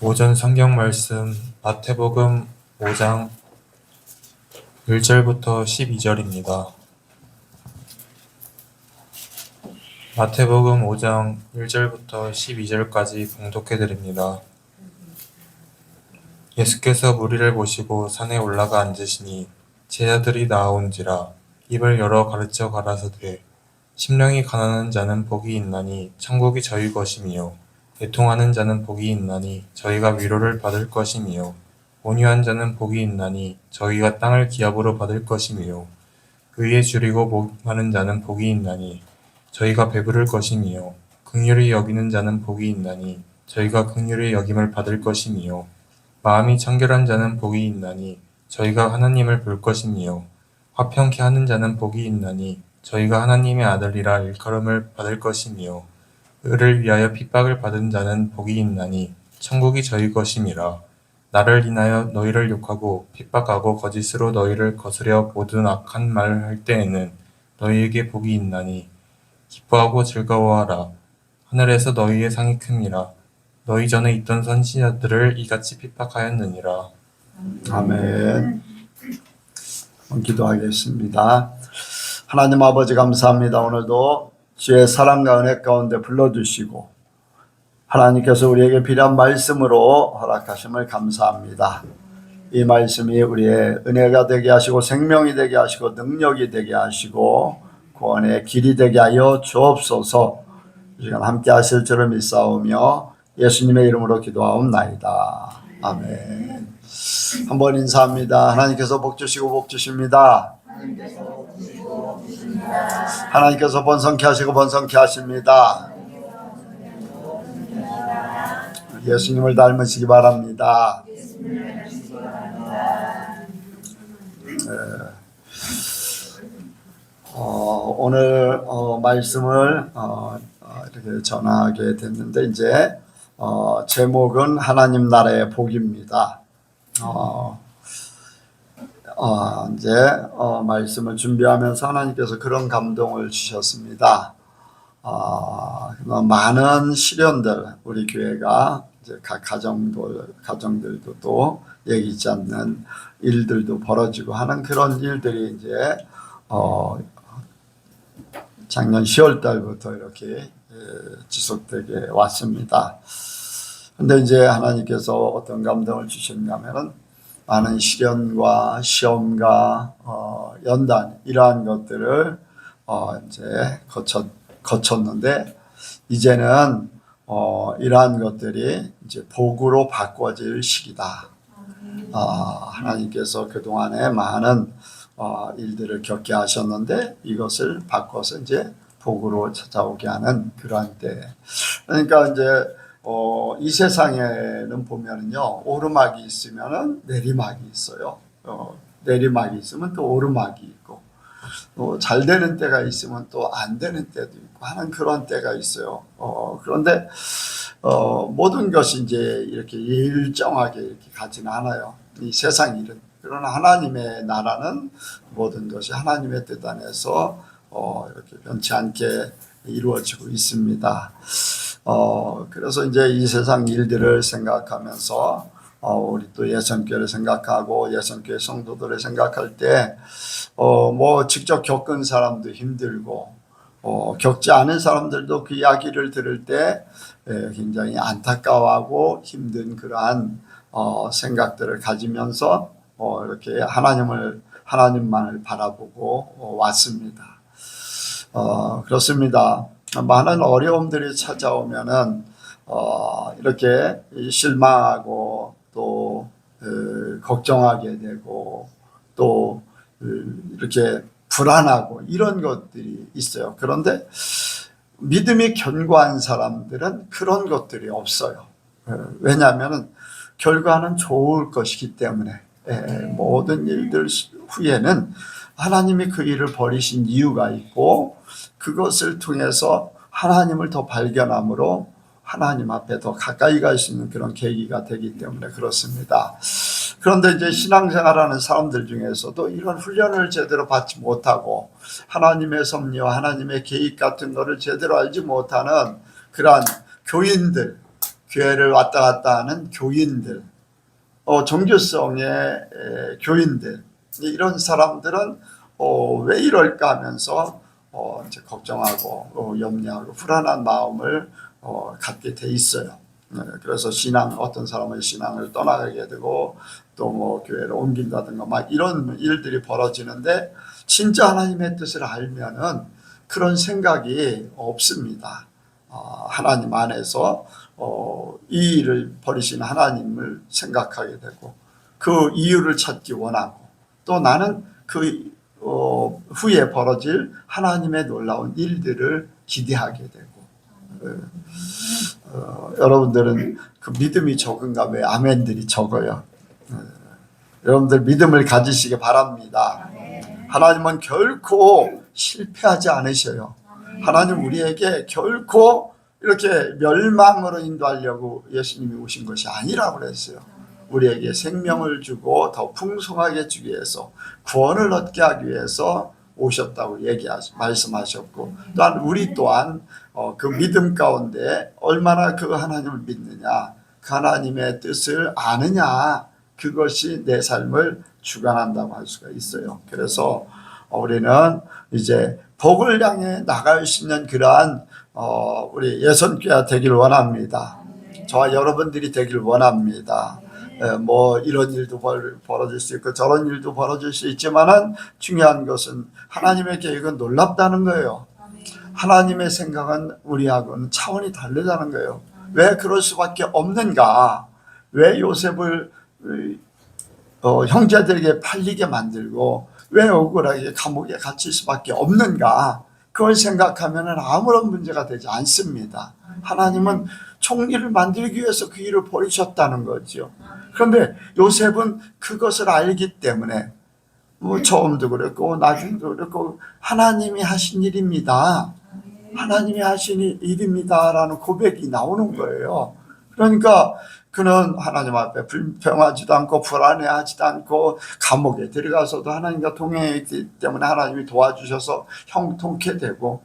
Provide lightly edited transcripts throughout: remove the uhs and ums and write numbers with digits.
오전 성경 말씀 마태복음 5장 1절부터 12절입니다. 마태복음 5장 1절부터 12절까지 봉독해 드립니다. 예수께서 무리를 보시고 산에 올라가 앉으시니 제자들이 나아온지라 입을 열어 가르쳐 가라사대 심령이 가난한 자는 복이 있나니 천국이 저희 것이며 애통하는 자는 복이 있나니 저희가 위로를 받을 것이며 온유한 자는 복이 있나니 저희가 땅을 기업으로 받을 것이며 의에 줄이고 목 마른 자는 복이 있나니 저희가 배부를 것이며 긍휼히 여기는 자는 복이 있나니 저희가 긍휼히 여김을 받을 것이며 마음이 청결한 자는 복이 있나니 저희가 하나님을 볼 것이며 화평케 하는 자는 복이 있나니 저희가 하나님의 아들이라 일컬음을 받을 것이며 의를 위하여 핍박을 받은 자는 복이 있나니 천국이 저희 것임이라. 나를 인하여 너희를 욕하고 핍박하고 거짓으로 너희를 거스려 모든 악한 말을 할 때에는 너희에게 복이 있나니 기뻐하고 즐거워하라. 하늘에서 너희의 상이 큼이라. 너희 전에 있던 선지자들을 이같이 핍박하였느니라. 아멘. 기도하겠습니다. 하나님 아버지 감사합니다. 오늘도 주의 사랑과 은혜 가운데 불러주시고 하나님께서 우리에게 필요한 말씀으로 허락하심을 감사합니다. 이 말씀이 우리의 은혜가 되게 하시고 생명이 되게 하시고 능력이 되게 하시고 구원의 길이 되게 하여 주옵소서. 이 시간 함께 하실 줄을 믿사오며 예수님의 이름으로 기도하옵나이다. 아멘. 한번 인사합니다. 하나님께서 복 주시고 복 주십니다. 하나님께서 번성케 하시고 번성케 하십니다. 예수님을 닮으시기 바랍니다. 오늘 말씀을 이렇게 전하게 됐는데 이제 제목은 하나님 나라의 복입니다. 이제 말씀을 준비하면서 하나님께서 그런 감동을 주셨습니다. 많은 시련들 우리 교회가 이제 각 가정들도 또 얘기지 않는 일들도 벌어지고 하는 그런 일들이 이제 작년 10월 달부터 이렇게 지속되게 왔습니다. 근데 이제 하나님께서 어떤 감동을 주셨냐면은 많은 시련과 시험과 연단 이러한 것들을 이제 거쳤는데 이제는 이러한 것들이 이제 복으로 바꿔질 시기다. 하나님께서 그동안에 많은 일들을 겪게 하셨는데 이것을 바꿔서 이제 복으로 찾아오게 하는 그러한 때. 그러니까 이제 이 세상에는 보면은요, 오르막이 있으면은 내리막이 있어요. 내리막이 있으면 또 오르막이 있고, 잘 되는 때가 있으면 또 안 되는 때도 있고 하는 그런 때가 있어요. 그런데 모든 것이 이제 이렇게 일정하게 이렇게 가지는 않아요. 이 세상 일은. 그러나 하나님의 나라는 모든 것이 하나님의 뜻 안에서 이렇게 변치 않게 이루어지고 있습니다. 그래서 이제 이 세상 일들을 생각하면서 우리 또 예선교회를 생각하고 예선교회 성도들을 생각할 때 뭐 직접 겪은 사람도 힘들고 겪지 않은 사람들도 그 이야기를 들을 때 굉장히 안타까워하고 힘든 그러한 생각들을 가지면서 이렇게 하나님만을 바라보고 왔습니다. 그렇습니다. 많은 어려움들이 찾아오면은 이렇게 실망하고 또 걱정하게 되고 또 이렇게 불안하고 이런 것들이 있어요. 그런데 믿음이 견고한 사람들은 그런 것들이 없어요. 왜냐하면 결과는 좋을 것이기 때문에 모든 일들 후에는 하나님이 그 일을 벌이신 이유가 있고 그것을 통해서 하나님을 더 발견함으로 하나님 앞에 더 가까이 갈 수 있는 그런 계기가 되기 때문에 그렇습니다. 그런데 이제 신앙생활하는 사람들 중에서도 이런 훈련을 제대로 받지 못하고 하나님의 섭리와 하나님의 계획 같은 것을 제대로 알지 못하는 그러한 교인들, 교회를 왔다 갔다 하는 교인들, 종교성의 교인들, 이런 사람들은 왜 이럴까 하면서 이제 걱정하고 염려하고 불안한 마음을 갖게 돼 있어요. 그래서 어떤 사람은 신앙을 떠나게 되고 또 뭐 교회를 옮긴다든가 막 이런 일들이 벌어지는데, 진짜 하나님의 뜻을 알면은 그런 생각이 없습니다. 하나님 안에서 이 일을 벌이신 하나님을 생각하게 되고 그 이유를 찾기 원하고, 또 나는 그 후에 벌어질 하나님의 놀라운 일들을 기대하게 되고. 여러분들은 그 믿음이 적은가? 왜 아멘들이 적어요? 여러분들 믿음을 가지시기 바랍니다. 하나님은 결코 실패하지 않으셔요. 하나님 우리에게 결코 이렇게 멸망으로 인도하려고 예수님이 오신 것이 아니라고 그랬어요. 우리에게 생명을 주고 더 풍성하게 주기 위해서, 구원을 얻게 하기 위해서 오셨다고 말씀하셨고, 또한 우리 또한 그 믿음 가운데 얼마나 그 하나님을 믿느냐, 그 하나님의 뜻을 아느냐, 그것이 내 삶을 주관한다고 할 수가 있어요. 그래서 우리는 이제 복을 향해 나갈 수 있는 그러한 우리 예선교회가 되길 원합니다. 저와 여러분들이 되길 원합니다. 뭐 이런 일도 벌어질 수 있고 저런 일도 벌어질 수 있지만은 중요한 것은 하나님의 계획은 놀랍다는 거예요. 하나님의 생각은 우리하고는 차원이 다르다는 거예요. 왜 그럴 수밖에 없는가? 왜 요셉을 형제들에게 팔리게 만들고 왜 억울하게 감옥에 갇힐 수밖에 없는가? 그걸 생각하면 아무런 문제가 되지 않습니다. 하나님은 총리를 만들기 위해서 그 일을 벌이셨다는 거죠. 그런데 요셉은 그것을 알기 때문에 뭐 처음도 그랬고 나중도 그랬고 하나님이 하신 일입니다. 하나님이 하신 일입니다라는 고백이 나오는 거예요. 그러니까 그는 하나님 앞에 불평하지도 않고 불안해하지도 않고 감옥에 들어가서도 하나님과 동행했기 때문에 하나님이 도와주셔서 형통케 되고,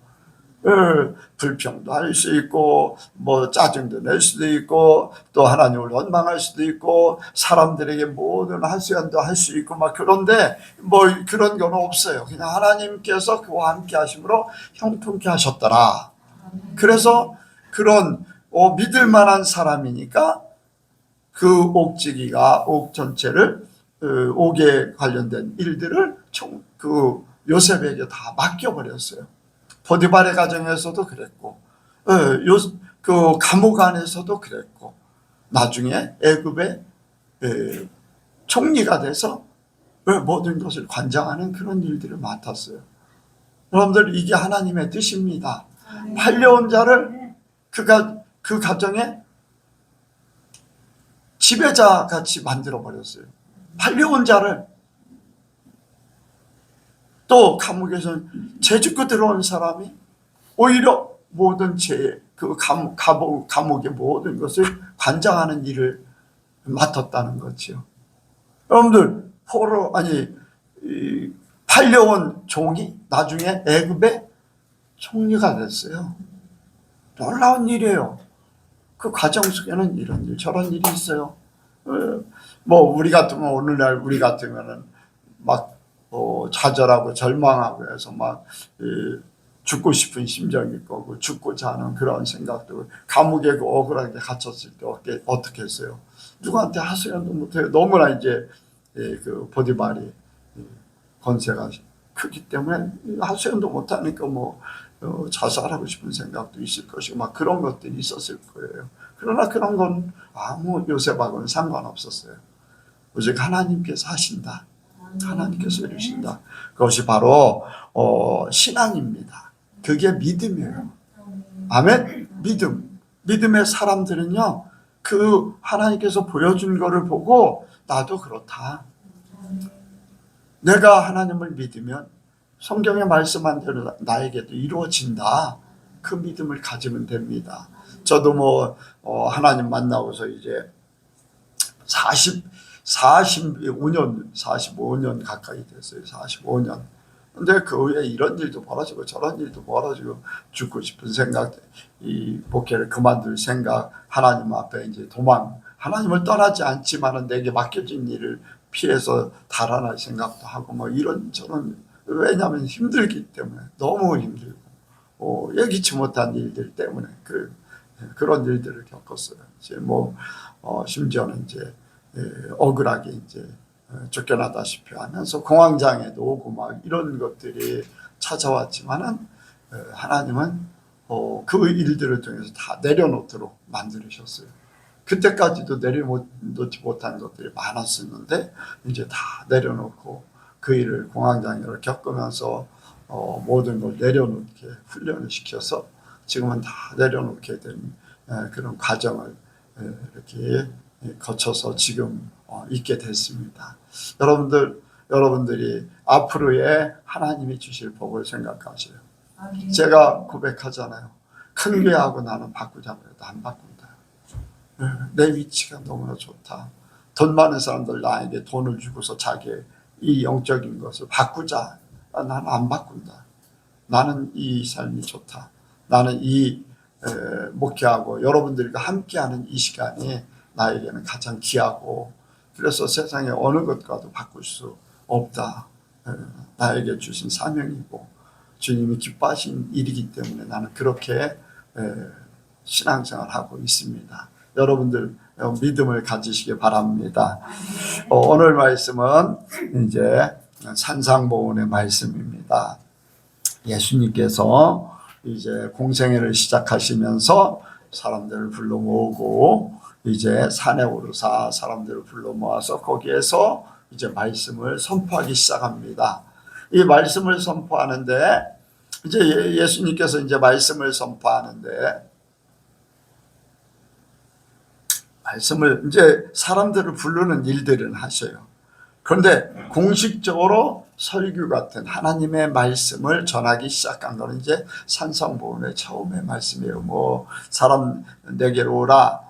불평도 할 수 있고 뭐 짜증도 낼 수도 있고 또 하나님을 원망할 수도 있고 사람들에게 모든 하소연도 할 수 있고 막, 그런데 뭐 그런 건 없어요. 그냥 하나님께서 그와 함께 하심으로 형통케 하셨더라. 그래서 그런 믿을 만한 사람이니까 그 옥지기가 옥 전체를 옥에 관련된 일들을 그 요셉에게 다 맡겨버렸어요. 보디발의 가정에서도 그랬고, 그 감옥 안에서도 그랬고, 나중에 애굽의 총리가 돼서 모든 것을 관장하는 그런 일들을 맡았어요. 여러분들, 이게 하나님의 뜻입니다. 팔려온 자를 그 가정에 지배자 같이 만들어 버렸어요. 팔려온 자를. 또 감옥에서 죄 짓고 들어온 사람이 오히려 모든 그 감옥의 모든 것을 관장하는 일을 맡았다는 거죠. 여러분들, 팔려온 종이 나중에 애굽의 총리가 됐어요. 놀라운 일이에요. 그 과정 속에는 이런 일 저런 일이 있어요. 뭐 우리 같으면, 오늘날 우리 같으면은 막 좌절하고 절망하고 해서 막 죽고 싶은 심정이 있고 죽고자 하는 그런 생각도, 감옥에 억울하게 갇혔을 때 어떻게 했어요? 누구한테 하소연도 못해요. 너무나 이제 그 보디발이 권세가 크기 때문에 하소연도 못하니까 뭐 자살하고 싶은 생각도 있을 것이고 막 그런 것들이 있었을 거예요. 그러나 그런 건 아무 요셉하고는 상관없었어요. 오직 하나님께서 하신다. 하나님께서 이루신다. 그것이 바로 신앙입니다. 그게 믿음이에요. 아멘. 믿음의 사람들은요, 그 하나님께서 보여준 거를 보고 나도 그렇다. 내가 하나님을 믿으면 성경에 말씀한 대로 나에게도 이루어진다. 그 믿음을 가지면 됩니다. 저도 뭐 하나님 만나고서 이제 45년 가까이 됐어요. 45년. 근데 그 후에 이런 일도 벌어지고 저런 일도 벌어지고 죽고 싶은 생각, 이 목회를 그만둘 생각, 하나님 앞에 이제 도망, 하나님을 떠나지 않지만은 내게 맡겨진 일을 피해서 달아날 생각도 하고 뭐 이런 저런, 왜냐하면 힘들기 때문에 너무 힘들고 예기치 못한 일들 때문에 그런 일들을 겪었어요. 이제 심지어는 이제 억울하게 이제 쫓겨나다시피 하면서 공황장애도 오고 막 이런 것들이 찾아왔지만은 하나님은 그 일들을 통해서 다 내려놓도록 만들으셨어요. 그때까지도 내려놓지 못한 것들이 많았었는데 이제 다 내려놓고 그 일을 공황장애를 겪으면서 모든 걸 내려놓게 훈련을 시켜서 지금은 다 내려놓게 된 그런 과정을 이렇게 거쳐서 지금 있게 됐습니다. 여러분들이 앞으로의 하나님이 주실 복을 생각하세요. 제가 고백하잖아요. 큰 교회하고 나는 바꾸자고 해도 안 바꾼다. 내 위치가 너무나 좋다. 돈 많은 사람들 나에게 돈을 주고서 자기의 이 영적인 것을 바꾸자. 나는 안 바꾼다. 나는 이 삶이 좋다. 나는 이 목회하고 여러분들과 함께하는 이 시간이 나에게는 가장 귀하고 그래서 세상에 어느 것과도 바꿀 수 없다. 나에게 주신 사명이고 주님이 기뻐하신 일이기 때문에 나는 그렇게 신앙생활하고 있습니다. 여러분들 믿음을 가지시기 바랍니다. 오늘 말씀은 이제 산상보훈의 말씀입니다. 예수님께서 이제 공생애를 시작하시면서 사람들을 불러 모으고 이제 산에 오르사 사람들을 불러 모아서 거기에서 이제 말씀을 선포하기 시작합니다. 이 말씀을 선포하는데 이제 예수님께서 이제 말씀을 선포하는데 말씀을 이제 사람들을 부르는 일들은 하셔요. 그런데 공식적으로 설교 같은 하나님의 말씀을 전하기 시작한 거는 이제 산상보훈의 처음의 말씀이에요. 사람 내게로 오라,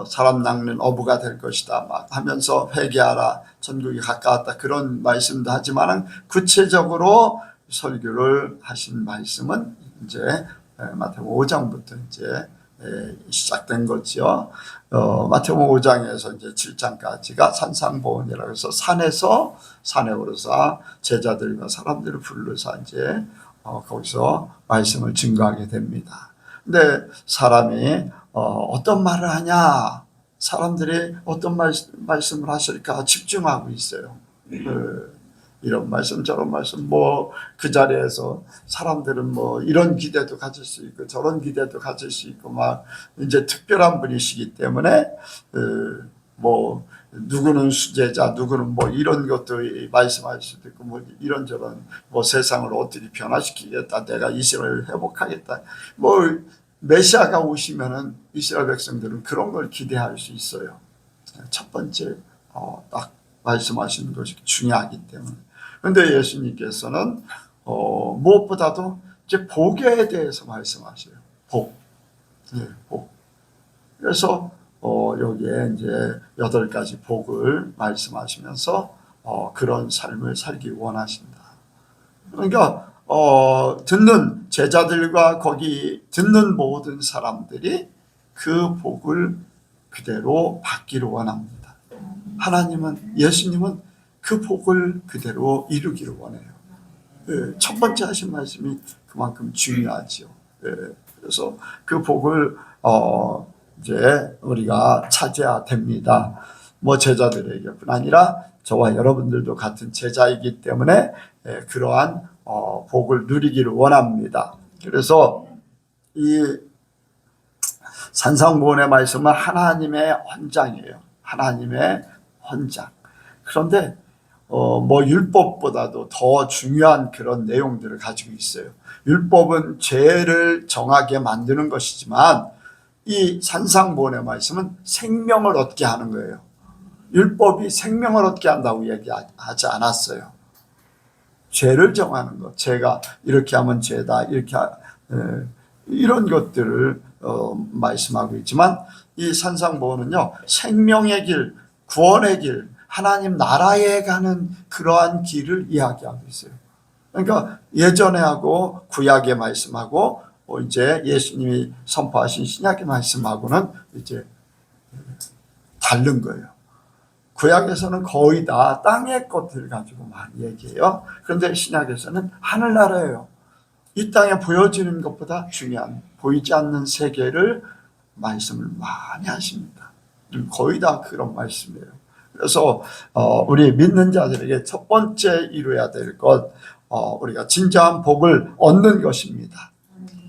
사람 낚는 어부가 될 것이다 막 하면서 회개하라, 천국이 가까웠다 그런 말씀도 하지만은 구체적으로 설교를 하신 말씀은 이제 마태복음 5장부터 이제 시작된 거죠. 마태복음 5장에서 이제 7장까지가 산상보훈이라고 해서 산에 오르사 제자들과 사람들을 불러서 이제 거기서 말씀을 증거하게 됩니다. 근데 사람이 어떤 말을 하냐, 사람들이 어떤 말씀을 하실까 집중하고 있어요. 이런 말씀 저런 말씀 그 자리에서 사람들은 이런 기대도 가질 수 있고 저런 기대도 가질 수 있고 막 이제 특별한 분이시기 때문에 누구는 수제자 누구는 이런 것도 말씀할 수도 있고 이런저런 세상을 어떻게 변화시키겠다, 내가 이스라엘을 회복하겠다, 메시아가 오시면은 이스라엘 백성들은 그런 걸 기대할 수 있어요. 첫 번째 딱 말씀하시는 것이 중요하기 때문에. 그런데 예수님께서는 무엇보다도 이제 복에 대해서 말씀하셔요. 복. 그래서 여기에 이제 8가지 복을 말씀하시면서 그런 삶을 살기 원하신다. 그러니까 듣는 제자들과 거기 듣는 모든 사람들이 그 복을 그대로 받기를 원합니다. 하나님은, 예수님은 그 복을 그대로 이루기를 원해요. 첫 번째 하신 말씀이 그만큼 중요하죠. 그래서 그 복을 이제 우리가 찾아야 됩니다. 제자들에게뿐 아니라 저와 여러분들도 같은 제자이기 때문에 그러한 복을 누리기를 원합니다. 그래서 이 산상보훈의 말씀은 하나님의 헌장이에요. 하나님의 헌장. 그런데 율법보다도 더 중요한 그런 내용들을 가지고 있어요. 율법은 죄를 정하게 만드는 것이지만 이 산상보훈의 말씀은 생명을 얻게 하는 거예요. 율법이 생명을 얻게 한다고 얘기하지 않았어요. 죄를 정하는 것, 죄가 이렇게 하면 죄다, 이렇게 이런 것들을 말씀하고 있지만 이 산상보훈은요, 생명의 길, 구원의 길, 하나님 나라에 가는 그러한 길을 이야기하고 있어요. 그러니까 예전에 하고 구약의 말씀하고 이제 예수님이 선포하신 신약의 말씀하고는 이제 다른 거예요. 구약에서는 거의 다 땅의 것들 가지고 많이 얘기해요. 그런데 신약에서는 하늘나라예요. 이 땅에 보여지는 것보다 중요한 보이지 않는 세계를 말씀을 많이 하십니다. 거의 다 그런 말씀이에요. 그래서 우리 믿는 자들에게 첫 번째 이루어야 될 것, 우리가 진정한 복을 얻는 것입니다.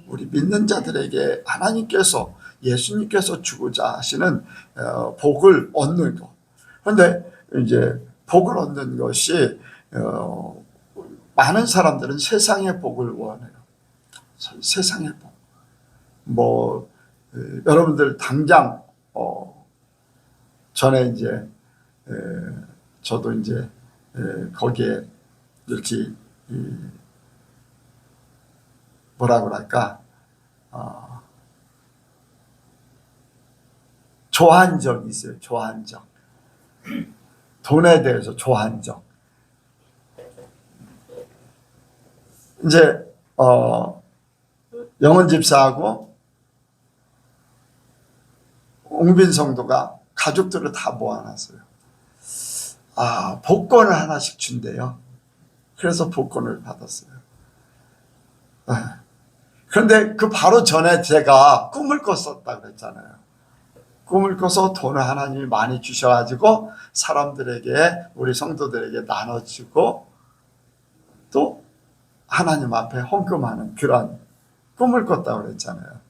우리 믿는 자들에게 하나님께서 예수님께서 주고자 하시는 복을 얻는 것. 그런데 이제 복을 얻는 것이 많은 사람들은 세상의 복을 원해요. 세상의 복. 뭐 여러분들 당장 전에 이제 저도 이제 거기에 이렇게 뭐라 그럴까 조한적이 있어요. 조한적. 돈에 대해서 조한적. 이제 영은 집사하고 옹빈 성도가 가족들을 다 모아놨어요. 복권을 하나씩 준대요. 그래서 복권을 받았어요. 그런데 그 바로 전에 제가 꿈을 꿨었다고 그랬잖아요. 꿈을 꿔서 돈을 하나님이 많이 주셔가지고 사람들에게, 우리 성도들에게 나눠주고 또 하나님 앞에 헌금하는 그런 꿈을 꿨다고 그랬잖아요.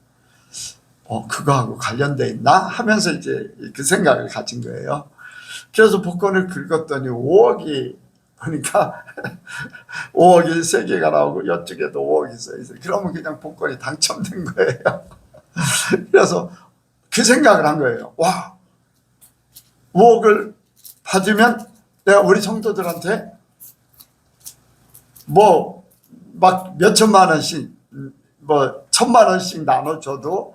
그거하고 관련돼 있나 하면서 이제 그 생각을 가진 거예요. 그래서 복권을 긁었더니 5억이 보니까 5억이 3개가 나오고 이쪽에도 5억이 써있어요. 그러면 그냥 복권이 당첨된 거예요. 그래서 그 생각을 한 거예요. 와, 5억을 받으면 내가 우리 성도들한테 뭐 막 몇천만 원씩, 뭐 1,000만 원씩 나눠줘도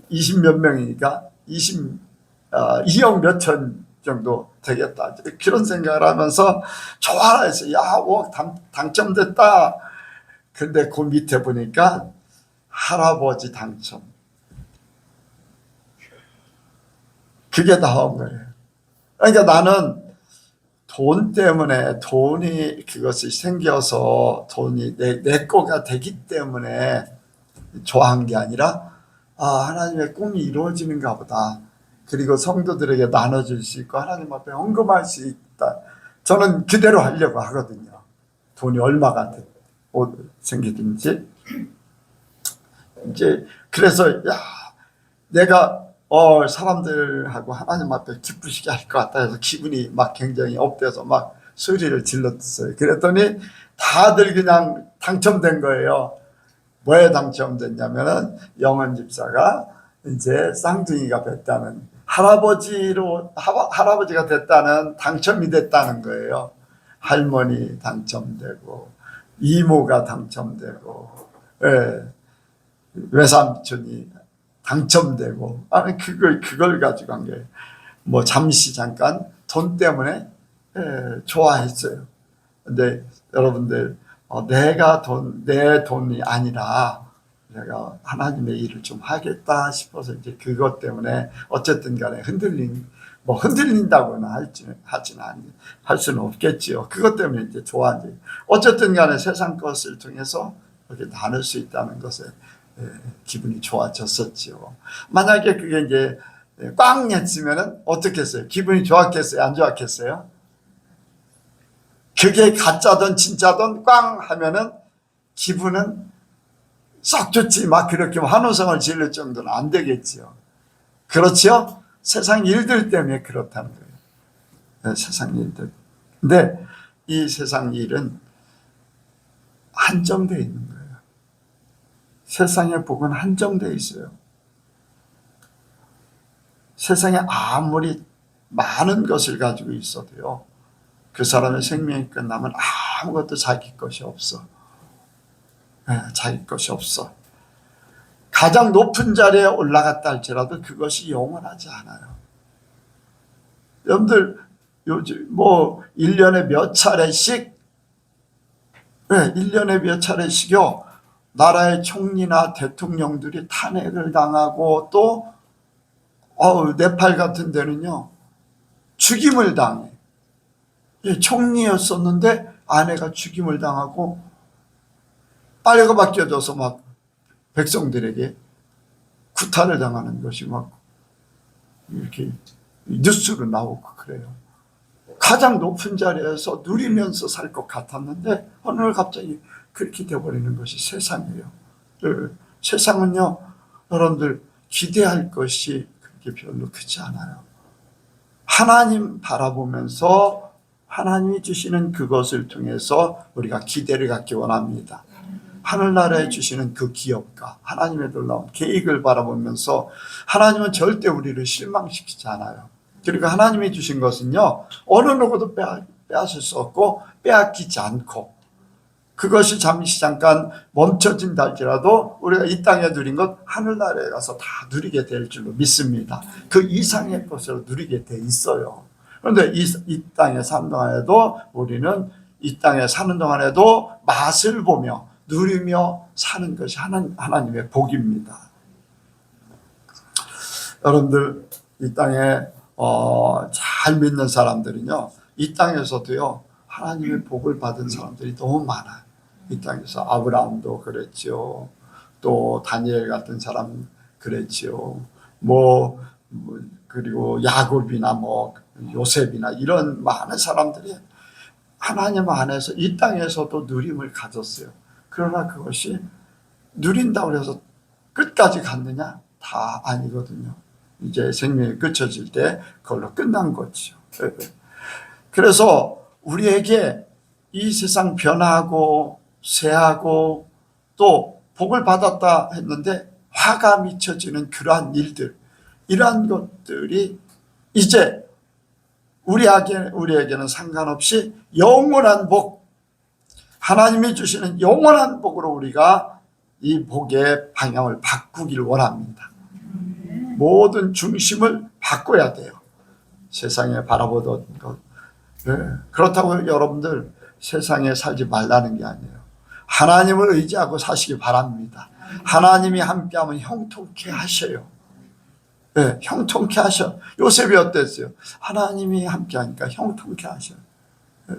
20몇 명이니까 2억 몇천 정도 되겠다. 그런 생각을 하면서 좋아해서, 야, 5억 당첨됐다. 근데 그 밑에 보니까 할아버지 당첨. 그게 나온 거예요. 그러니까 나는 돈 때문에, 돈이 그것이 생겨서 돈이 내 거가 되기 때문에 좋아한 게 아니라, 하나님의 꿈이 이루어지는가 보다. 그리고 성도들에게 나눠줄 수 있고 하나님 앞에 헌금할 수 있다. 저는 그대로 하려고 하거든요. 돈이 얼마가 생기든지. 이제 그래서 내가 사람들하고 하나님 앞에 기쁘시게 할 것 같다 해서 기분이 막 굉장히 업돼서 막 소리를 질렀어요. 그랬더니 다들 그냥 당첨된 거예요. 뭐에 당첨됐냐면은 영은 집사가 이제 쌍둥이가 됐다는, 할아버지가 됐다는, 당첨이 됐다는 거예요. 할머니 당첨되고 이모가 당첨되고 외삼촌이 당첨되고, 그걸 가지고 한 거예요. 뭐 잠시 잠깐 돈 때문에 좋아했어요. 근데 여러분들, 내 돈이 아니라 내가 하나님의 일을 좀 하겠다 싶어서 이제 그것 때문에 어쨌든 간에 흔들린다고는 할 수는 없겠지요. 그것 때문에 이제 좋아하지. 어쨌든 간에 세상 것을 통해서 이렇게 나눌 수 있다는 것에 기분이 좋아졌었지요. 만약에 그게 이제 꽝 했으면은 어떻겠어요? 기분이 좋았겠어요? 안 좋았겠어요? 그게 가짜든 진짜든 꽝 하면은 기분은 썩 좋지, 막 그렇게 환호성을 지를 정도는 안 되겠지요. 그렇죠? 세상 일들 때문에 그렇다는 거예요. 세상 일들. 근데 이 세상 일은 한정되어 있는 거예요. 세상의 복은 한정되어 있어요. 세상에 아무리 많은 것을 가지고 있어도요, 그 사람의 생명이 끝나면 아무것도 자기 것이 없어. 자기 것이 없어. 가장 높은 자리에 올라갔다 할지라도 그것이 영원하지 않아요. 여러분들 요즘 뭐 1년에 몇 차례씩 왜? 1년에 몇 차례씩요 나라의 총리나 대통령들이 탄핵을 당하고 또 네팔 같은 데는요 죽임을 당해. 총리였었는데 아내가 죽임을 당하고 빨려가 져서 막 백성들에게 구타를 당하는 것이 막 이렇게 뉴스로 나오고 그래요. 가장 높은 자리에서 누리면서 살 것 같았는데 어느 날 갑자기 그렇게 되어버리는 것이 세상이에요. 세상은요 여러분들 기대할 것이 그렇게 별로 크지 않아요. 하나님 바라보면서 하나님이 주시는 그것을 통해서 우리가 기대를 갖기 원합니다. 하늘나라에 주시는 그 기업과 하나님의 놀라운 계획을 바라보면서 하나님은 절대 우리를 실망시키지 않아요. 그리고 하나님이 주신 것은요 어느 누구도 빼앗을 수 없고 빼앗기지 않고, 그것이 잠시 잠깐 멈춰진다 할지라도 우리가 이 땅에 누린 것 하늘나라에 가서 다 누리게 될 줄로 믿습니다. 그 이상의 것을 누리게 돼 있어요. 그런데 이 땅에 사는 동안에도 우리는 이 땅에 사는 동안에도 맛을 보며 누리며 사는 것이 하나님의 복입니다. 여러분들 이 땅에 잘 믿는 사람들은요 이 땅에서도요 하나님의 복을 받은 사람들이 너무 많아요. 이 땅에서 아브라함도 그랬죠. 또 다니엘 같은 사람 그랬죠. 그리고 야곱이나 요셉이나 이런 많은 사람들이 하나님 안에서 이 땅에서도 누림을 가졌어요. 그러나 그것이 누린다고 해서 끝까지 갔느냐? 다 아니거든요. 이제 생명이 끝쳐질 때 그걸로 끝난 거죠. 그래서 우리에게 이 세상 변하고 쇠하고 또 복을 받았다 했는데 화가 미쳐지는 그러한 일들, 이러한 것들이 이제 우리에게는 상관없이 영원한 복, 하나님이 주시는 영원한 복으로 우리가 이 복의 방향을 바꾸기를 원합니다. 모든 중심을 바꿔야 돼요. 세상에 바라보던 것. 그렇다고 여러분들 세상에 살지 말라는 게 아니에요. 하나님을 의지하고 사시기 바랍니다. 하나님이 함께하면 형통케 하셔요. 형통케 하셔. 요셉이 어땠어요? 하나님이 함께하니까 형통케 하셔요.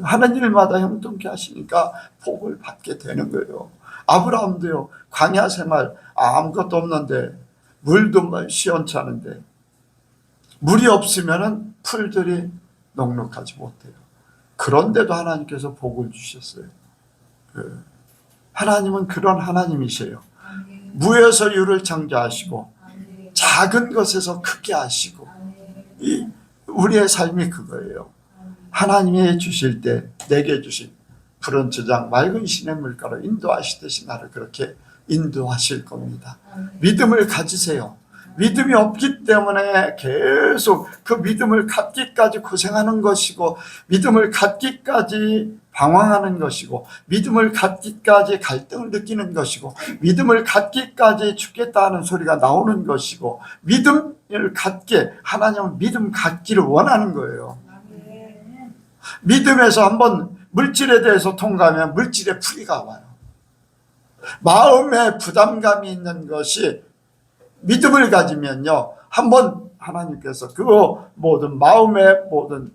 하는 일마다 형통케 하시니까 복을 받게 되는 거예요. 아브라함도요 광야 생활 아무것도 없는데 물도 시원찮은데 물이 없으면 풀들이 넉넉하지 못해요. 그런데도 하나님께서 복을 주셨어요. 하나님은 그런 하나님이세요. 무에서 유를 창조하시고 작은 것에서 크게 하시고, 우리의 삶이 그거예요. 하나님이 주실 때 내게 주신 푸른 저장 맑은 시냇물가로 인도하시듯이 나를 그렇게 인도하실 겁니다. 믿음을 가지세요. 믿음이 없기 때문에 계속 그 믿음을 갖기까지 고생하는 것이고, 믿음을 갖기까지 방황하는 것이고, 믿음을 갖기까지 갈등을 느끼는 것이고, 믿음을 갖기까지 죽겠다는 소리가 나오는 것이고, 믿음을 갖게 하나님은 믿음 갖기를 원하는 거예요. 믿음에서 한번 물질에 대해서 통과하면 물질의 풀이가 와요. 마음에 부담감이 있는 것이 믿음을 가지면요 한번 하나님께서 그 모든 마음의 모든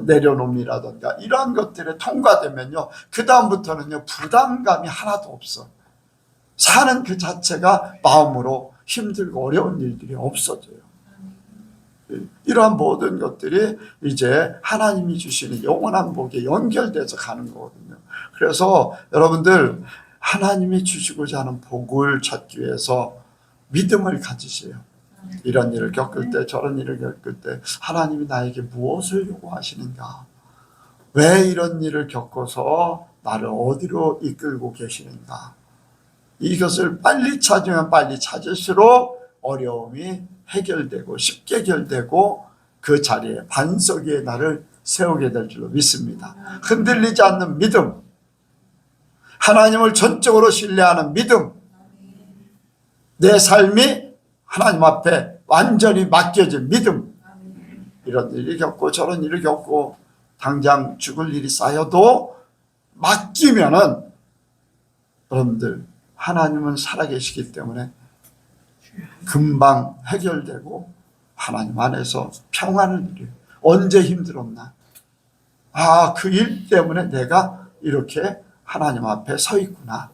내려놓음이라든가 이러한 것들에 통과되면요 그 다음부터는요 부담감이 하나도 없어. 사는 그 자체가 마음으로 힘들고 어려운 일들이 없어져요. 이러한 모든 것들이 이제 하나님이 주시는 영원한 복에 연결돼서 가는 거거든요. 그래서 여러분들 하나님이 주시고자 하는 복을 찾기 위해서 믿음을 가지세요. 이런 일을 겪을 때 저런 일을 겪을 때 하나님이 나에게 무엇을 요구하시는가, 왜 이런 일을 겪어서 나를 어디로 이끌고 계시는가, 이것을 빨리 찾으면 빨리 찾을수록 어려움이 해결되고 쉽게 해결되고 그 자리에 반석 위에 나를 세우게 될 줄로 믿습니다. 흔들리지 않는 믿음, 하나님을 전적으로 신뢰하는 믿음, 내 삶이 하나님 앞에 완전히 맡겨진 믿음, 이런 일을 겪고 저런 일을 겪고 당장 죽을 일이 쌓여도 맡기면은 여러분들 하나님은 살아계시기 때문에 금방 해결되고 하나님 안에서 평안을 누려요. 언제 힘들었나? 그 일 때문에 내가 이렇게 하나님 앞에 서 있구나.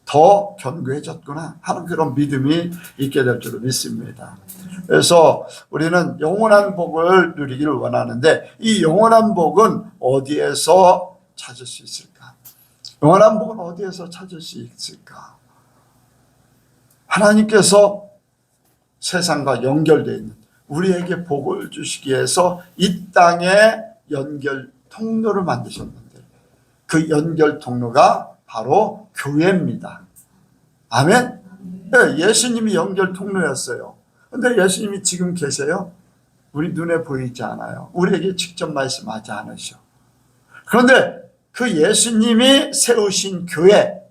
더 견고해졌구나 하는 그런 믿음이 있게 될 줄로 믿습니다. 그래서 우리는 영원한 복을 누리기를 원하는데 이 영원한 복은 어디에서 찾을 수 있을까? 영원한 복은 어디에서 찾을 수 있을까? 하나님께서 세상과 연결되어 있는 우리에게 복을 주시기 위해서 이 땅에 연결 통로를 만드셨는데 그 연결 통로가 바로 교회입니다. 아멘? 네, 예수님이 연결 통로였어요. 그런데 예수님이 지금 계세요? 우리 눈에 보이지 않아요. 우리에게 직접 말씀하지 않으셔. 그런데 그 예수님이 세우신 교회,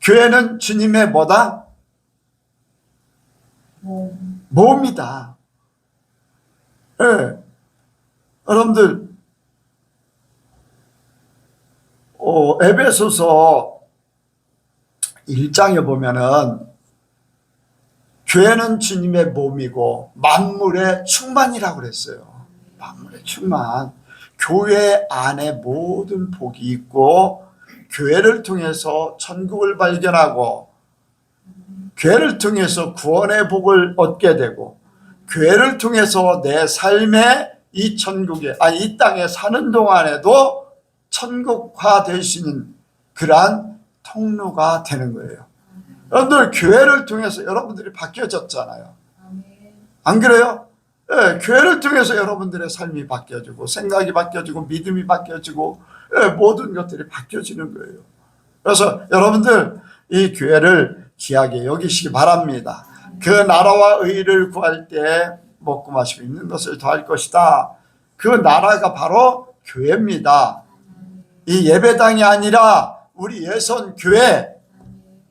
교회는 주님의 뭐다? 몸이다. 네. 여러분들 에베소서 1장에 보면은 교회는 주님의 몸이고 만물의 충만이라고 그랬어요. 만물의 충만. 교회 안에 모든 복이 있고 교회를 통해서 천국을 발견하고 교회를 통해서 구원의 복을 얻게 되고 교회를 통해서 내 삶에 이 천국에 이 땅에 사는 동안에도 천국화 될 수 있는 그러한 통로가 되는 거예요. 여러분들 교회를 통해서 여러분들이 바뀌어졌잖아요. 안 그래요? 네, 교회를 통해서 여러분들의 삶이 바뀌어지고 생각이 바뀌어지고 믿음이 바뀌어지고 모든 것들이 바뀌어지는 거예요. 그래서 여러분들 이 교회를 귀하게 여기시기 바랍니다. 그 나라와 의를 구할 때 먹고 마시고 있는 것을 더할 것이다. 그 나라가 바로 교회입니다. 이 예배당이 아니라 우리 예선교회,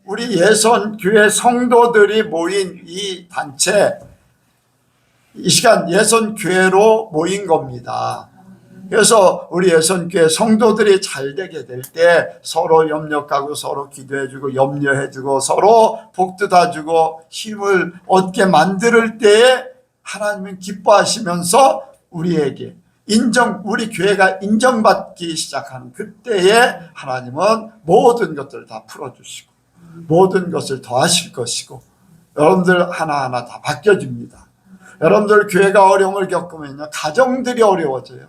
우리 예선교회 성도들이 모인 이 단체, 이 시간 예선교회로 모인 겁니다. 그래서 우리 예선교회 성도들이 잘 되게 될 때 서로 협력하고 서로 기도해주고 염려해주고 서로 복돋아주고 힘을 얻게 만들 때에 하나님은 기뻐하시면서 우리에게 우리 교회가 인정받기 시작하는 그때에 하나님은 모든 것들을 다 풀어주시고 모든 것을 더하실 것이고 여러분들 하나하나 다 바뀌어집니다. 여러분들 교회가 어려움을 겪으면요 가정들이 어려워져요.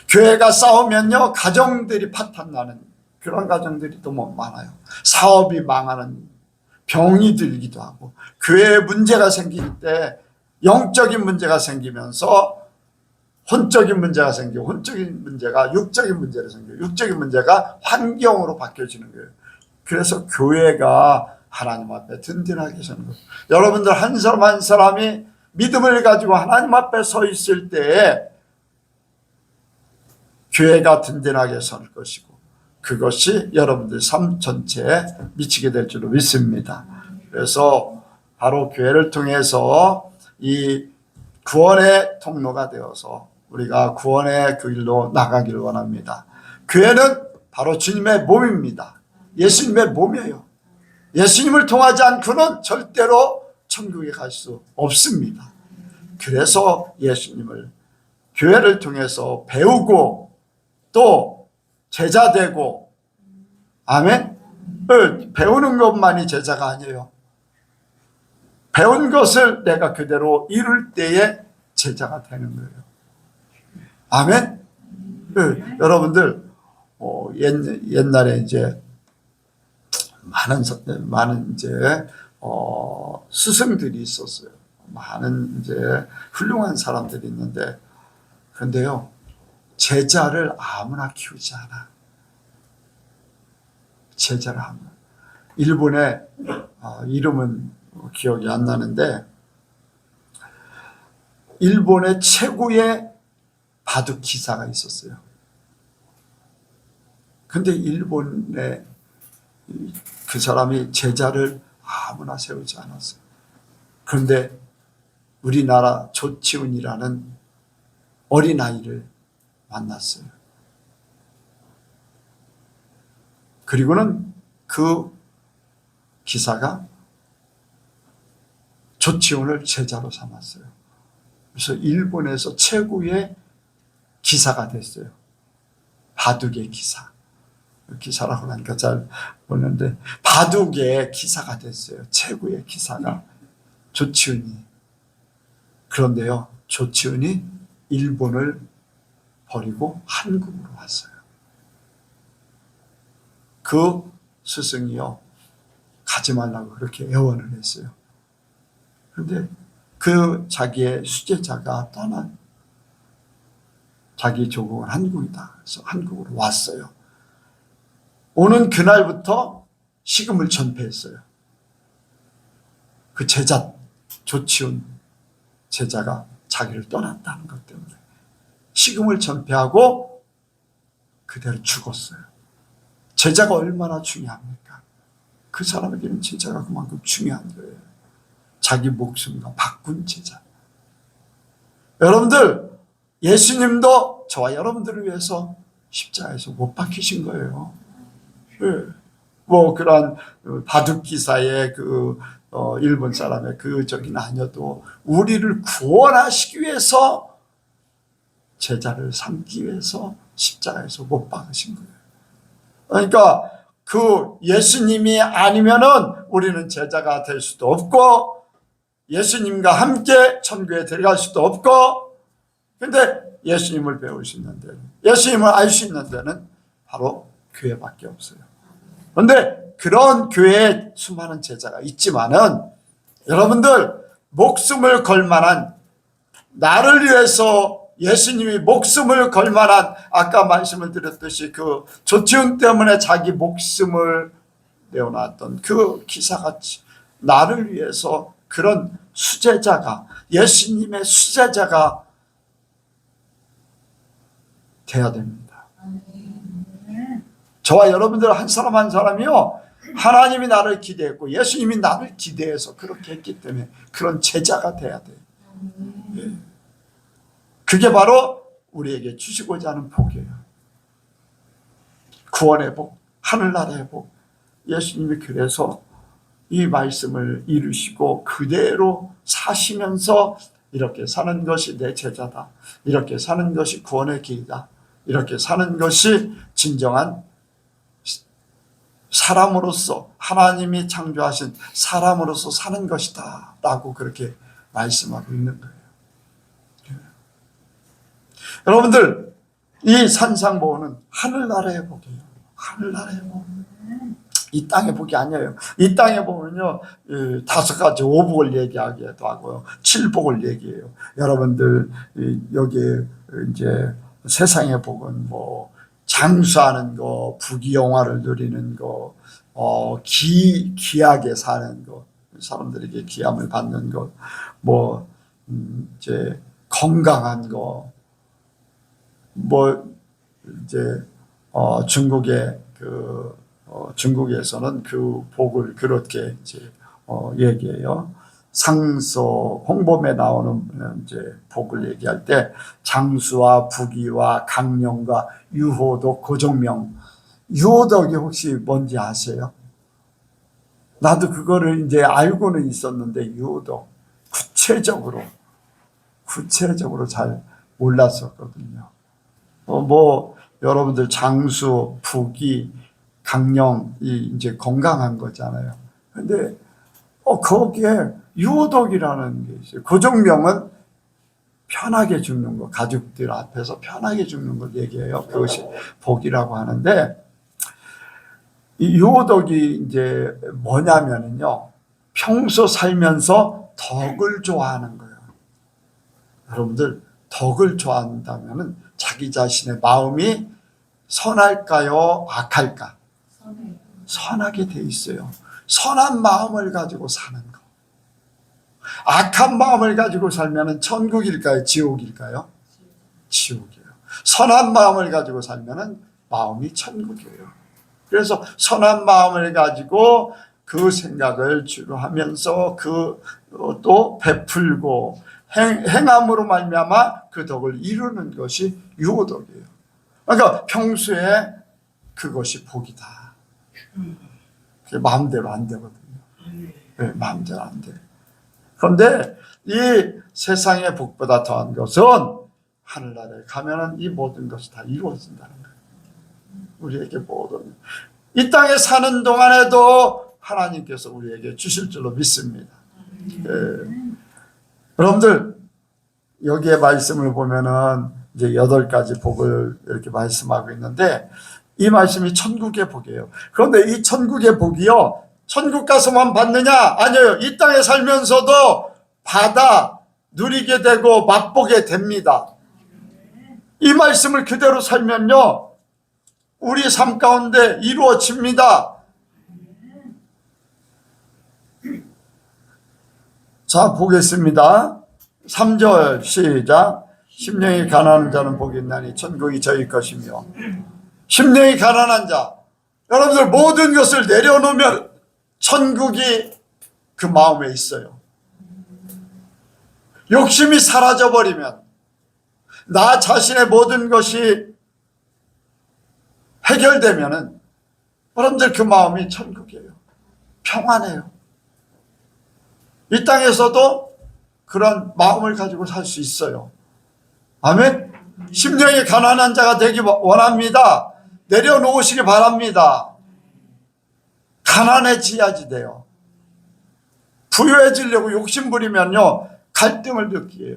교회가 싸우면요 가정들이 파탄나는 그런 가정들이 또 많아요. 사업이 망하는 병이 들기도 하고 교회에 문제가 생길 때 영적인 문제가 생기면서 혼적인 문제가 생기고 혼적인 문제가 육적인 문제로 생기고 육적인 문제가 환경으로 바뀌어지는 거예요. 그래서 교회가 하나님 앞에 든든하게 서는 거예요. 여러분들 한 사람 한 사람이 믿음을 가지고 하나님 앞에 서 있을 때에 교회가 든든하게 설 것이고 그것이 여러분들 삶 전체에 미치게 될 줄로 믿습니다. 그래서 바로 교회를 통해서 이 구원의 통로가 되어서 우리가 구원의 그 길로 나가기를 원합니다. 교회는 바로 주님의 몸입니다. 예수님의 몸이에요. 예수님을 통하지 않고는 절대로 천국에 갈 수 없습니다. 그래서 예수님을 교회를 통해서 배우고 또 제자되고 아멘? 배우는 것만이 제자가 아니에요. 배운 것을 내가 그대로 이룰 때에 제자가 되는 거예요. 아멘? 여러분들 옛날에 이제 많은 이제 스승들이 있었어요. 많은 이제 훌륭한 사람들이 있는데 그런데요 제자를 아무나 키우지 않아. 제자를 아무나. 일본의 이름은 기억이 안 나는데 일본의 최고의 바둑 기사가 있었어요. 근데 일본의 그 사람이 제자를 아무나 세우지 않았어요. 그런데 우리나라 조치훈이라는 어린아이를 만났어요. 그리고는 그 기사가 조치훈을 제자로 삼았어요. 그래서 일본에서 최고의 기사가 됐어요. 바둑의 기사. 기사라고 하니까 잘 모르는데 바둑의 기사가 됐어요. 최고의 기사가 조치훈이. 그런데요, 조치훈이 일본을 버리고 한국으로 왔어요. 그 스승이요, 가지 말라고 그렇게 애원을 했어요. 그런데 그 자기의 수제자가 떠난, 자기 조국은 한국이다. 그래서 한국으로 왔어요. 오는 그날부터 식음을 전폐했어요. 그 제자, 조치훈 제자가 자기를 떠났다는 것 때문에 식음을 전폐하고 그대로 죽었어요. 제자가 얼마나 중요합니까? 그 사람에게는 제자가 그만큼 중요한 거예요. 자기 목숨과 바꾼 제자. 여러분들, 예수님도 저와 여러분들을 위해서 십자가에서 못 박히신 거예요. 뭐 그런 바둑 기사의 그 일본 사람의 그 적이 아니어도 우리를 구원하시기 위해서, 제자를 삼기 위해서 십자가에서 못 박으신 거예요. 그러니까 그 예수님이 아니면은 우리는 제자가 될 수도 없고, 예수님과 함께 천국에 들어갈 수도 없고, 근데 예수님을 배울 수 있는 데는, 예수님을 알 수 있는 데는 바로 교회밖에 없어요. 그런데 그런 교회에 수많은 제자가 있지만은, 여러분들 목숨을 걸 만한, 나를 위해서 예수님이 목숨을 걸 만한, 아까 말씀을 드렸듯이 그 조치훈 때문에 자기 목숨을 내어놨던 그 기사같이 나를 위해서 그런 수제자가, 예수님의 수제자가 돼야 됩니다. 저와 여러분들 한 사람 한 사람이요, 하나님이 나를 기대했고 예수님이 나를 기대해서 그렇게 했기 때문에 그런 제자가 돼야 돼요. 그게 바로 우리에게 주시고자 하는 복이에요. 구원의 복, 하늘나라의 복. 예수님이 그래서 이 말씀을 이루시고 그대로 사시면서 이렇게 사는 것이 내 제자다, 이렇게 사는 것이 구원의 길이다, 이렇게 사는 것이 진정한 사람으로서, 하나님이 창조하신 사람으로서 사는 것이다 라고 그렇게 말씀하고 있는 거예요. 여러분들, 이 산상보호는 하늘나라의 복이에요. 하늘나라의 복. 이 땅의 복이 아니에요. 이 땅의 복은요, 5가지 5복을 얘기하기도 하고요, 7복을 얘기해요. 여러분들 여기 이제 세상의 복은 뭐 장수하는 거, 부귀영화를 누리는 거, 귀하게 사는 거, 사람들에게 귀함을 받는 것, 뭐 이제 건강한 거, 뭐 이제 중국의 중국에서는 그 복을 그렇게 이제 얘기해요. 상서 홍범에 나오는 이제 복을 얘기할 때 장수와 부귀와 강령과 유호덕, 고종명. 유호덕이 혹시 뭔지 아세요? 나도 그거를 이제 알고는 있었는데 유호덕 구체적으로 잘 몰랐었거든요. 뭐 여러분들 장수, 부귀, 강령, 이 이제 건강한 거잖아요. 근데 거기에 유호덕이라는 게 있어요. 고종명은 편하게 죽는 거, 가족들 앞에서 편하게 죽는 걸 얘기해요. 그것이 복이라고 하는데, 이 유호덕이 이제 뭐냐면요, 평소 살면서 덕을 좋아하는 거예요. 여러분들, 덕을 좋아한다면은 자기 자신의 마음이 선할까요, 악할까? 선하게 돼 있어요. 선한 마음을 가지고 사는 거. 악한 마음을 가지고 살면은 천국일까요, 지옥일까요? 지옥이에요. 선한 마음을 가지고 살면은 마음이 천국이에요. 그래서 선한 마음을 가지고 그 생각을 주로 하면서 그 또 베풀고 행함으로 말미암아 그 덕을 이루는 것이 유호덕이에요. 그러니까 평소에 그것이 복이다. 그게 마음대로 안 되거든요. 네, 마음대로 안 돼요. 그런데 이 세상의 복보다 더한 것은 하늘나라에 가면은 이 모든 것이 다 이루어진다는 거예요. 우리에게 모든 이 땅에 사는 동안에도 하나님께서 우리에게 주실 줄로 믿습니다. 여러분들 여기에 말씀을 보면은 이제 8가지 복을 이렇게 말씀하고 있는데 이 말씀이 천국의 복이에요. 그런데 이 천국의 복이요, 천국 가서만 받느냐? 아니에요. 이 땅에 살면서도 받아 누리게 되고 맛보게 됩니다. 이 말씀을 그대로 살면요, 우리 삶 가운데 이루어집니다. 자, 보겠습니다. 3절 시작. 심령이 가난한 자는 복이 있나니 천국이 저희 것이며. 심령이 가난한 자, 여러분들 모든 것을 내려놓으면 천국이 그 마음에 있어요. 욕심이 사라져버리면, 나 자신의 모든 것이 해결되면은 여러분들 그 마음이 천국이에요. 평안해요. 이 땅에서도 그런 마음을 가지고 살 수 있어요. 아멘. 심령이 가난한 자가 되기 원합니다. 내려놓으시기 바랍니다. 가난해져야지 돼요. 부유해지려고 욕심부리면요, 갈등을 느끼게요.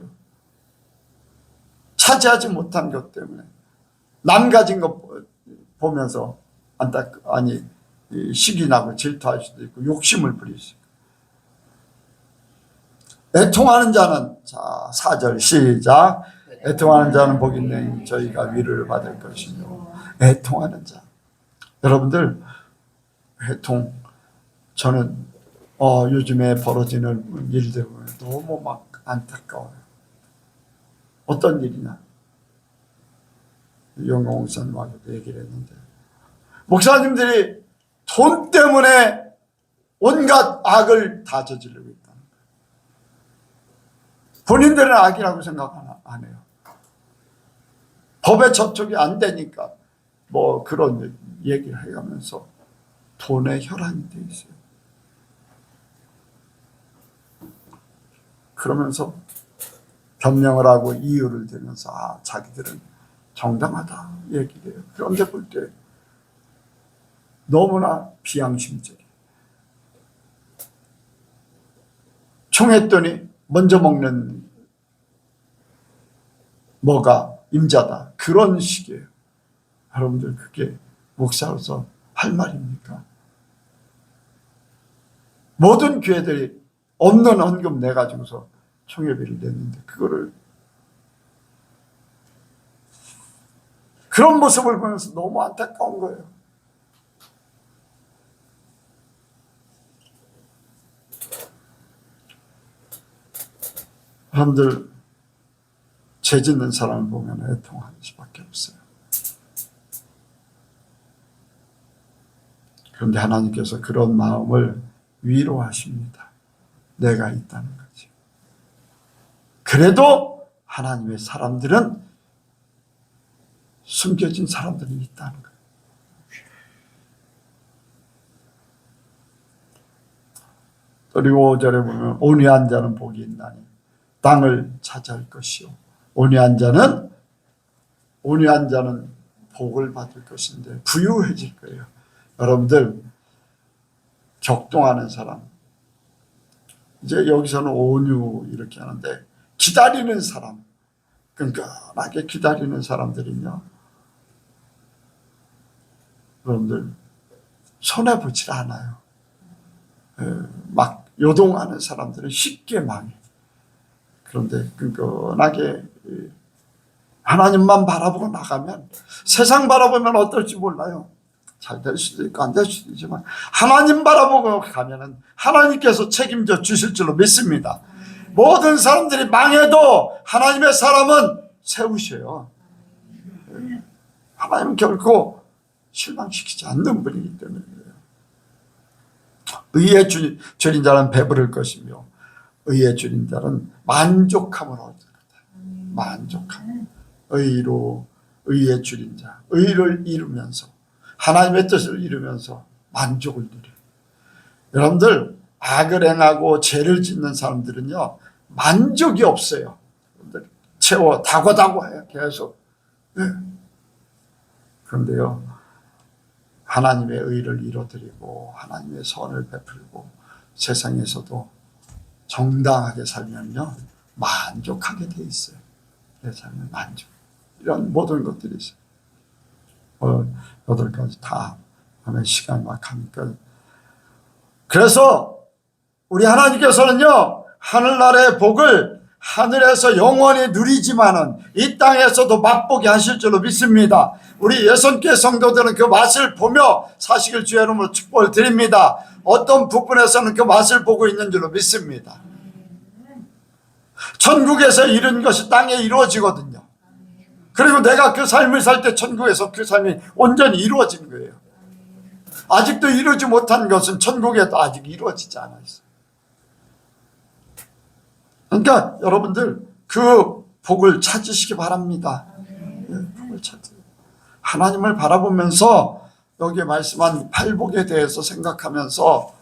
차지하지 못한 것 때문에 남 가진 것 보면서 시기 나고 질투할 수도 있고 욕심을 부릴 수 있고. 애통하는 자는, 자, 4절 시작. 애통하는 자는 복이 있네 저희가 위로를 받을 것이며. 애통하는 자, 여러분들 애통, 저는 요즘에 벌어지는 일들 보면 너무 막 안타까워요. 어떤 일이냐, 영광 목사님하고도 얘기를 했는데, 목사님들이 돈 때문에 온갖 악을 다 저지르고 있다는 거예요. 본인들은 악이라고 생각 안 해요. 법에 접촉이 안 되니까 뭐 그런 얘기를 해가면서 돈에 혈안이 돼 있어요. 그러면서 변명을 하고 이유를 들면서 자기들은 정당하다 얘기를 해요. 그런데 볼 때 너무나 비양심적이에요. 총했더니 먼저 먹는 뭐가 임자다, 그런 식이에요. 여러분들 그게 목사로서 할 말입니까? 모든 교회들이 없는 헌금 내가지고서 총회비를 냈는데 그거를, 그런 모습을 보면서 너무 안타까운 거예요. 사람들 죄 짓는 사람을 보면 애통하는 수밖에 없어요. 그런데 하나님께서 그런 마음을 위로하십니다. 내가 있다는 거죠. 그래도 하나님의 사람들은, 숨겨진 사람들이 있다는 거예요. 그리고 5절에 보면 온유한 자는 복이 있나니 땅을 차지할 것이요. 온유한 자는 복을 받을 것인데 부유해질 거예요. 여러분들 격동하는 사람, 이제 여기서는 온유 이렇게 하는데, 기다리는 사람, 끈끈하게 기다리는 사람들은요, 여러분들 손해보질 않아요. 막 요동하는 사람들은 쉽게 망해. 그런데 끈끈하게 하나님만 바라보고 나가면, 세상 바라보면 어떨지 몰라요. 잘 될 수도 있고 안 될 수도 있지만 하나님 바라보고 가면은 하나님께서 책임져 주실 줄로 믿습니다. 모든 사람들이 망해도 하나님의 사람은 세우셔요. 하나님은 결코 실망시키지 않는 분이기 때문에 그래요. 의에 줄인 자는 배부를 것이며 의에 줄인 자는 만족함을 얻을 거다. 만족함. 의에 줄인 자, 의를 이루면서 하나님의 뜻을 이루면서 만족을 누려요. 여러분들 악을 행하고 죄를 짓는 사람들은요 만족이 없어요. 채워 다고다고 해요 계속. 네. 그런데요 하나님의 의를 이뤄드리고 하나님의 선을 베풀고 세상에서도 정당하게 살면요 만족하게 돼 있어요. 내 삶은 만족. 이런 모든 것들이 있어요. 8가지 다 하면 시간이 막 가니까. 그래서 우리 하나님께서는요 하늘나라의 복을 하늘에서 영원히 누리지만은 이 땅에서도 맛보게 하실 줄로 믿습니다. 우리 예선교회 성도들은 그 맛을 보며 사시길 주의 이름으로 축복을 드립니다. 어떤 부분에서는 그 맛을 보고 있는 줄로 믿습니다. 천국에서 이룬 것이 땅에 이루어지거든요. 그리고 내가 그 삶을 살 때 천국에서 그 삶이 온전히 이루어진 거예요. 아직도 이루지 못한 것은 천국에도 아직 이루어지지 않아 있어요. 그러니까 여러분들 그 복을 찾으시기 바랍니다. 복을 찾으세요. 하나님을 바라보면서 여기에 말씀한 팔복에 대해서 생각하면서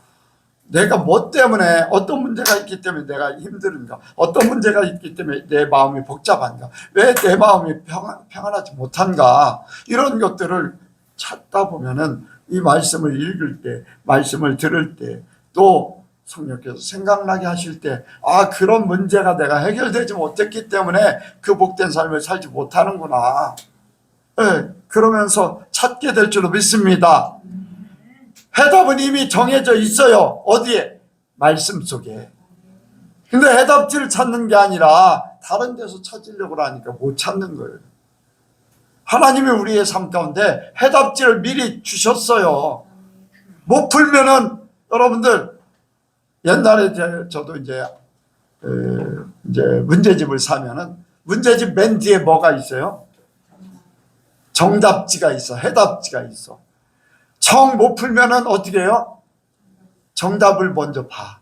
내가 뭐 때문에 어떤 문제가 있기 때문에 내가 힘든가, 어떤 문제가 있기 때문에 내 마음이 복잡한가, 왜 내 마음이 평안하지 못한가, 이런 것들을 찾다 보면은 이 말씀을 읽을 때, 말씀을 들을 때, 또 성령께서 생각나게 하실 때, 아 그런 문제가 내가 해결되지 못했기 때문에 그 복된 삶을 살지 못하는구나. 네, 그러면서 찾게 될 줄로 믿습니다. 해답은 이미 정해져 있어요. 어디에? 말씀 속에. 근데 해답지를 찾는 게 아니라 다른 데서 찾으려고 하니까 못 찾는 거예요. 하나님이 우리의 삶 가운데 해답지를 미리 주셨어요. 못 풀면은 여러분들 옛날에 저도 이제 문제집을 사면은 문제집 맨 뒤에 뭐가 있어요? 정답지가 있어. 해답지가 있어. 정 못 풀면은 어떻게 해요? 정답을 먼저 봐.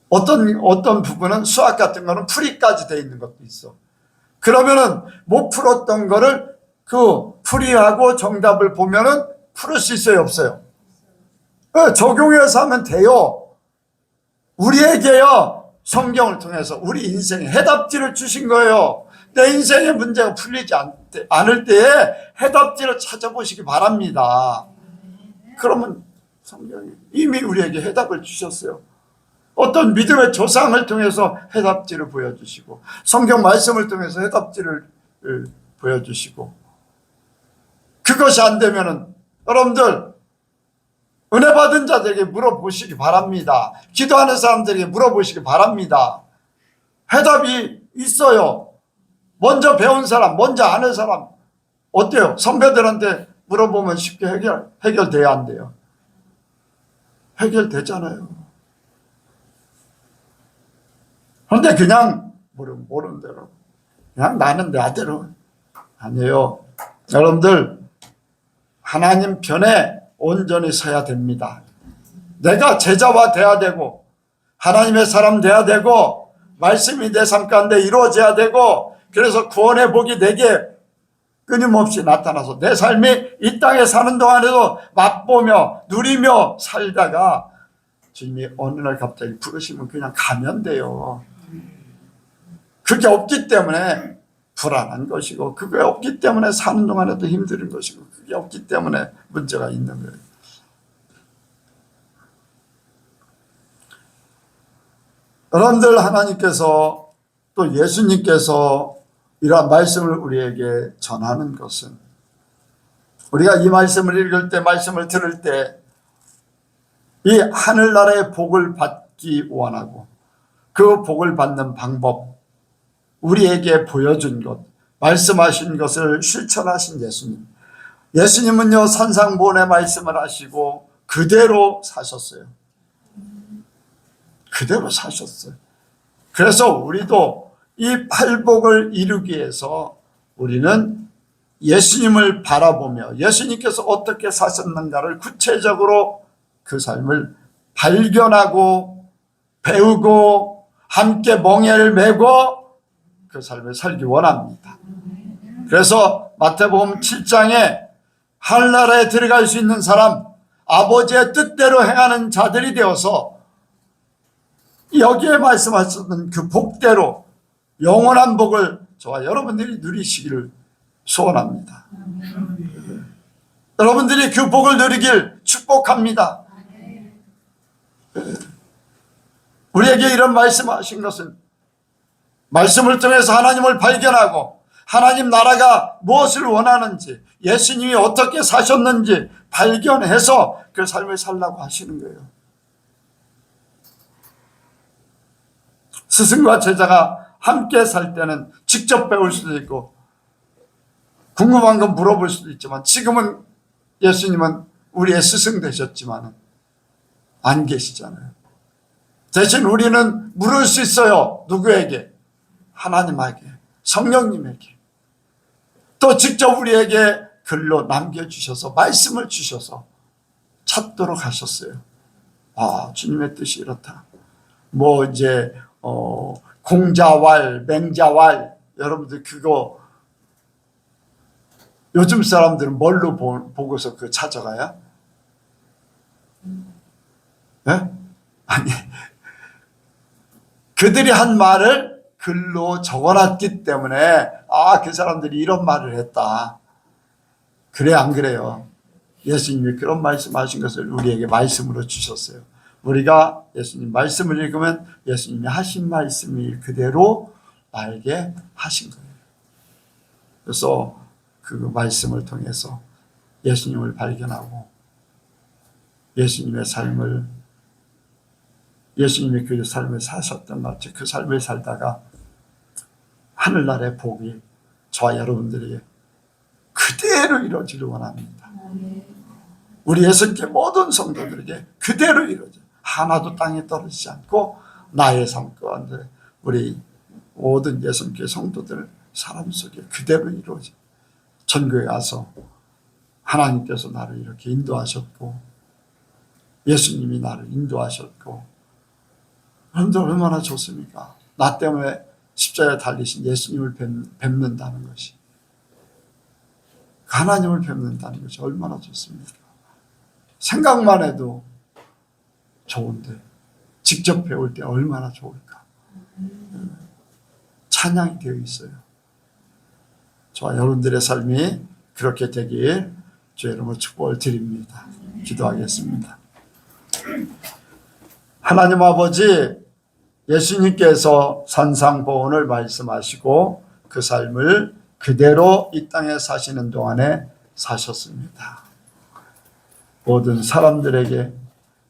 어떤 부분은 수학 같은 거는 풀이까지 돼 있는 것도 있어. 그러면은 못 풀었던 거를 그 풀이하고 정답을 보면은 풀을 수 있어요, 없어요? 적용해서 하면 돼요. 우리에게요, 성경을 통해서 우리 인생에 해답지를 주신 거예요. 내 인생의 문제가 풀리지 않을 때에 해답지를 찾아보시기 바랍니다. 그러면 성경이 이미 우리에게 해답을 주셨어요. 어떤 믿음의 조상을 통해서 해답지를 보여주시고, 성경 말씀을 통해서 해답지를 보여주시고, 그것이 안 되면은 여러분들 은혜 받은 자들에게 물어보시기 바랍니다. 기도하는 사람들에게 물어보시기 바랍니다. 해답이 있어요. 먼저 배운 사람, 먼저 아는 사람 어때요? 선배들한테 물어보면 쉽게 해결돼야 안 돼요? 해결되잖아요. 그런데 그냥 모르는 대로 그냥 나는 나대로 아니에요. 여러분들 하나님 편에 온전히 서야 됩니다. 내가 제자화 돼야 되고 하나님의 사람 돼야 되고 말씀이 내 삶 가운데 이루어져야 되고, 그래서 구원의 복이 내게 끊임없이 나타나서 내 삶이 이 땅에 사는 동안에도 맛보며 누리며 살다가 주님이 어느 날 갑자기 부르시면 그냥 가면 돼요. 그게 없기 때문에 불안한 것이고, 그게 없기 때문에 사는 동안에도 힘든 것이고, 그게 없기 때문에 문제가 있는 거예요. 여러분들 하나님께서 또 예수님께서 이러한 말씀을 우리에게 전하는 것은, 우리가 이 말씀을 읽을 때, 말씀을 들을 때 이 하늘나라의 복을 받기 원하고 그 복을 받는 방법, 우리에게 보여준 것, 말씀하신 것을 실천하신 예수님. 예수님은요 산상보훈의 말씀을 하시고 그대로 사셨어요. 그대로 사셨어요. 그래서 우리도 이 팔복을 이루기 위해서 우리는 예수님을 바라보며 예수님께서 어떻게 사셨는가를 구체적으로 그 삶을 발견하고 배우고 함께 멍에를 메고 그 삶을 살기 원합니다. 그래서 마태복음 7장에 하늘나라에 들어갈 수 있는 사람, 아버지의 뜻대로 행하는 자들이 되어서 여기에 말씀하셨던 그 복대로 영원한 복을 저와 여러분들이 누리시기를 소원합니다. 여러분들이 그 복을 누리길 축복합니다. 우리에게 이런 말씀하신 것은 말씀을 통해서 하나님을 발견하고 하나님 나라가 무엇을 원하는지, 예수님이 어떻게 사셨는지 발견해서 그 삶을 살라고 하시는 거예요. 스승과 제자가 함께 살 때는 직접 배울 수도 있고 궁금한 건 물어볼 수도 있지만, 지금은 예수님은 우리의 스승 되셨지만 안 계시잖아요. 대신 우리는 물을 수 있어요. 누구에게? 하나님에게, 성령님에게. 또 직접 우리에게 글로 남겨주셔서 말씀을 주셔서 찾도록 하셨어요. 아, 주님의 뜻이 이렇다. 뭐 이제 공자왈, 맹자왈, 여러분들 그거 요즘 사람들은 뭘로 보고서 그 찾아가요? 네? 아니, 그들이 한 말을 글로 적어놨기 때문에 그 사람들이 이런 말을 했다. 그래 안 그래요? 예수님이 그런 말씀하신 것을 우리에게 말씀으로 주셨어요. 우리가 예수님 말씀을 읽으면 예수님이 하신 말씀이 그대로 나에게 하신 거예요. 그래서 그 말씀을 통해서 예수님을 발견하고 예수님의 삶을, 예수님이 그 삶을 사셨던 것처럼 그 삶을 살다가 하늘나라의 복이 저와 여러분들에게 그대로 이루어지길 원합니다. 우리 예수님께 모든 성도들에게 그대로 이루어져, 하나도 땅에 떨어지지 않고 나의 삶 가운데 우리 모든 예수님께 성도들 사람 속에 그대로 이루어져. 전교에 가서 하나님께서 나를 이렇게 인도하셨고 예수님이 나를 인도하셨고, 그런데 얼마나 좋습니까? 나 때문에 십자가에 달리신 예수님을 뵙는다는 것이, 하나님을 뵙는다는 것이 얼마나 좋습니까? 생각만 해도 좋은데 직접 배울 때 얼마나 좋을까? 찬양이 되어 있어요. 저와 여러분들의 삶이 그렇게 되길 주의 이름으로 축복을 드립니다. 기도하겠습니다. 하나님 아버지, 예수님께서 산상보훈을 말씀하시고 그 삶을 그대로 이 땅에 사시는 동안에 사셨습니다. 모든 사람들에게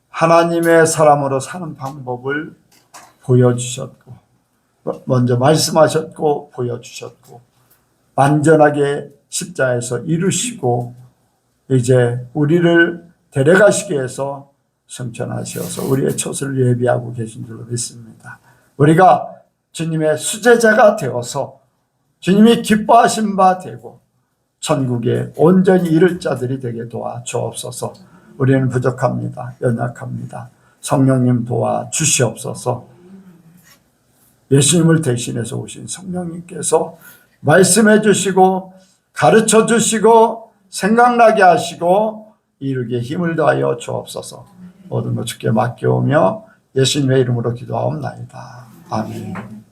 하나님의 사람으로 사는 방법을 보여주셨고, 먼저 말씀하셨고 보여주셨고, 완전하게 십자가에서 이루시고 이제 우리를 데려가시기 위해서 승천하셔서 우리의 처소를 예비하고 계신 줄로 믿습니다. 우리가 주님의 수제자가 되어서 주님이 기뻐하신 바 되고 천국에 온전히 이를 자들이 되게 도와 주옵소서. 우리는 부족합니다. 연약합니다. 성령님 도와 주시옵소서. 예수님을 대신해서 오신 성령님께서 말씀해 주시고 가르쳐 주시고 생각나게 하시고 이루기에 힘을 더하여 주옵소서. 모든 것 주께 맡겨오며 예수님의 이름으로 기도하옵나이다. 아멘.